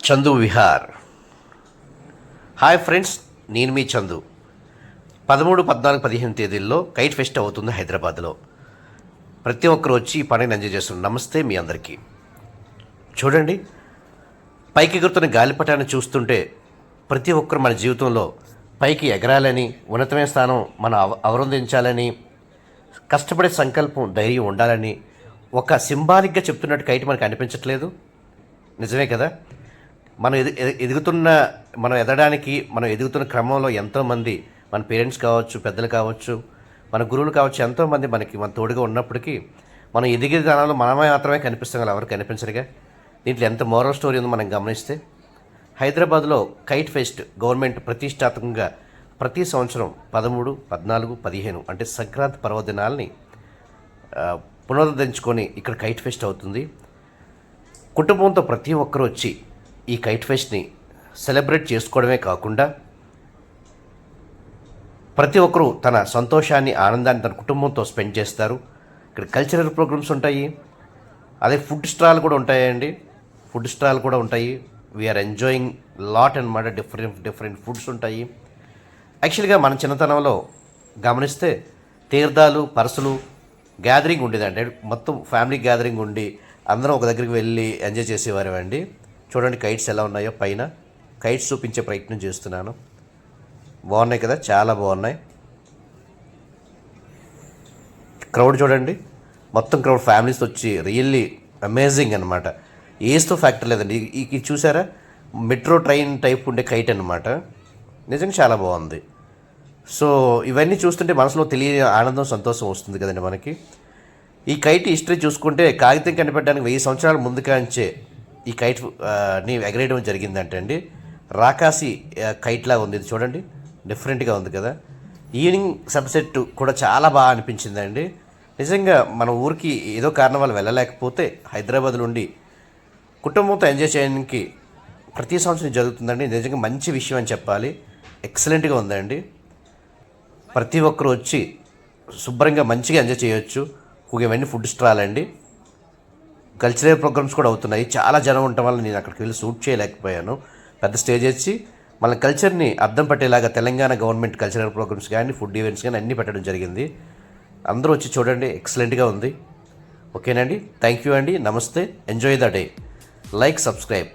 Chandu Vihar. Hi friends, నేను మీ చందు. 13, 14, 15 తేదీల్లో kite pest అవుతుంది హైదరాబాద్లో. ప్రతి ఒక్కరు వచ్చి ఈ పండుగను ఎంజాయ్ చేస్తున్నారు. నమస్తే మీ అందరికీ. చూడండి, పైకి ఎగురుతున్న గాలిపటాన్ని చూస్తుంటే ప్రతి ఒక్కరు మన జీవితంలో పైకి ఎగరాలని, ఉన్నతమైన స్థానం మనం అవరోధించాలని, కష్టపడే సంకల్పం, ధైర్యం ఉండాలని ఒక సింబాలిక్గా చెప్తున్నట్టు కైట్ మనకు అనిపించట్లేదు? నిజమే కదా. మనం ఎదగడానికి మనం ఎదుగుతున్న క్రమంలో ఎంతోమంది మన పేరెంట్స్ కావచ్చు, పెద్దలు కావచ్చు, మన గురువులు కావచ్చు, ఎంతోమంది మన తోడుగా ఉన్నప్పటికీ మనం ఎదిగే దానాల్లో మనమే మాత్రమే కనిపిస్తాం కదా, ఎవరు కనిపించరుగా. దీంట్లో ఎంత మోరల్ స్టోరీ ఉందో మనం గమనిస్తే, హైదరాబాద్లో కైట్ ఫెస్ట్ గవర్నమెంట్ ప్రతిష్టాత్మకంగా ప్రతి సంవత్సరం 13, 14, 15 అంటే సంక్రాంతి పర్వదినాల్ని పునరుద్ధరించుకొని ఇక్కడ కైట్ ఫెస్ట్ అవుతుంది. కుటుంబంతో ప్రతి ఒక్కరు వచ్చి ఈ కైట్ ఫెస్ట్ని సెలబ్రేట్ చేసుకోవడమే కాకుండా ప్రతి ఒక్కరూ తన సంతోషాన్ని, ఆనందాన్ని తన కుటుంబంతో స్పెండ్ చేస్తారు. ఇక్కడ కల్చరల్ ప్రోగ్రామ్స్ ఉంటాయి, అదే ఫుడ్ స్టాల్ కూడా ఉంటాయండి. ఫుడ్ స్టాల్ కూడా ఉంటాయి. వీఆర్ ఎంజాయింగ్ లాట్ అనమాట. డిఫరెంట్ ఫుడ్స్ ఉంటాయి. యాక్చువల్గా మన చిన్నతనంలో గమనిస్తే తీర్థాలు, పరసలు గ్యాదరింగ్ ఉండేదండి. మొత్తం ఫ్యామిలీ గ్యాదరింగ్ ఉండి అందరం ఒక దగ్గరికి వెళ్ళి ఎంజాయ్ చేసేవారు అండి. చూడండి కైట్స్ ఎలా ఉన్నాయో. పైన కైట్స్ చూపించే ప్రయత్నం చేస్తున్నాను. బాగున్నాయి కదా, చాలా బాగున్నాయి. క్రౌడ్ చూడండి, మొత్తం క్రౌడ్ ఫ్యామిలీస్ వచ్చి రియల్లీ అమేజింగ్ అనమాట. ఏస్తో ఫ్యాక్టర్ లేదండి. ఇది చూసారా, మెట్రో ట్రైన్ టైప్ ఉండే కైట్ అనమాట. నిజంగా చాలా బాగుంది. సో ఇవన్నీ చూస్తుంటే మనసులో తెలియని ఆనందం, సంతోషం వస్తుంది కదండి మనకి. ఈ కైట్ హిస్టరీ చూసుకుంటే కాగితం కనిపెట్టడానికి 1000 సంవత్సరాల ముందుకాంచే ఈ కైట్ ని ఎగరేయడం జరిగిందంటే అండి. రాకాసి కైట్లా ఉంది. ఇది చూడండి, డిఫరెంట్గా ఉంది కదా. ఈవినింగ్ సన్సెట్ కూడా చాలా బాగా అనిపించిందండి. నిజంగా మన ఊరికి ఏదో కారణం వల్ల వెళ్ళలేకపోతే హైదరాబాద్ నుండి కుటుంబంతో ఎంజాయ్ చేయడానికి ప్రతి సంవత్సరం జరుగుతుందండి. నిజంగా మంచి విషయం అని చెప్పాలి. ఎక్సలెంట్గా ఉందండి. ప్రతి ఒక్కరు వచ్చి శుభ్రంగా మంచిగా ఎంజాయ్ చేయొచ్చు. ఇవన్నీ ఫుడ్ స్టాల్ అండి. కల్చరల్ ప్రోగ్రామ్స్ కూడా అవుతున్నాయి. చాలా జనం ఉండటం వల్ల నేను అక్కడికి వెళ్ళి షూట్ చేయలేకపోయాను. పెద్ద స్టేజ్ వచ్చి మన కల్చర్ని అర్థం పట్టేలాగా తెలంగాణ గవర్నమెంట్ కల్చరల్ ప్రోగ్రామ్స్ కానీ, ఫుడ్ ఈవెంట్స్ కానీ అన్నీ పెట్టడం జరిగింది. అందరూ వచ్చి చూడండి, ఎక్సలెంట్గా ఉంది. ఓకేనండి, థ్యాంక్ యూ అండి, నమస్తే, enjoy the day, like, subscribe.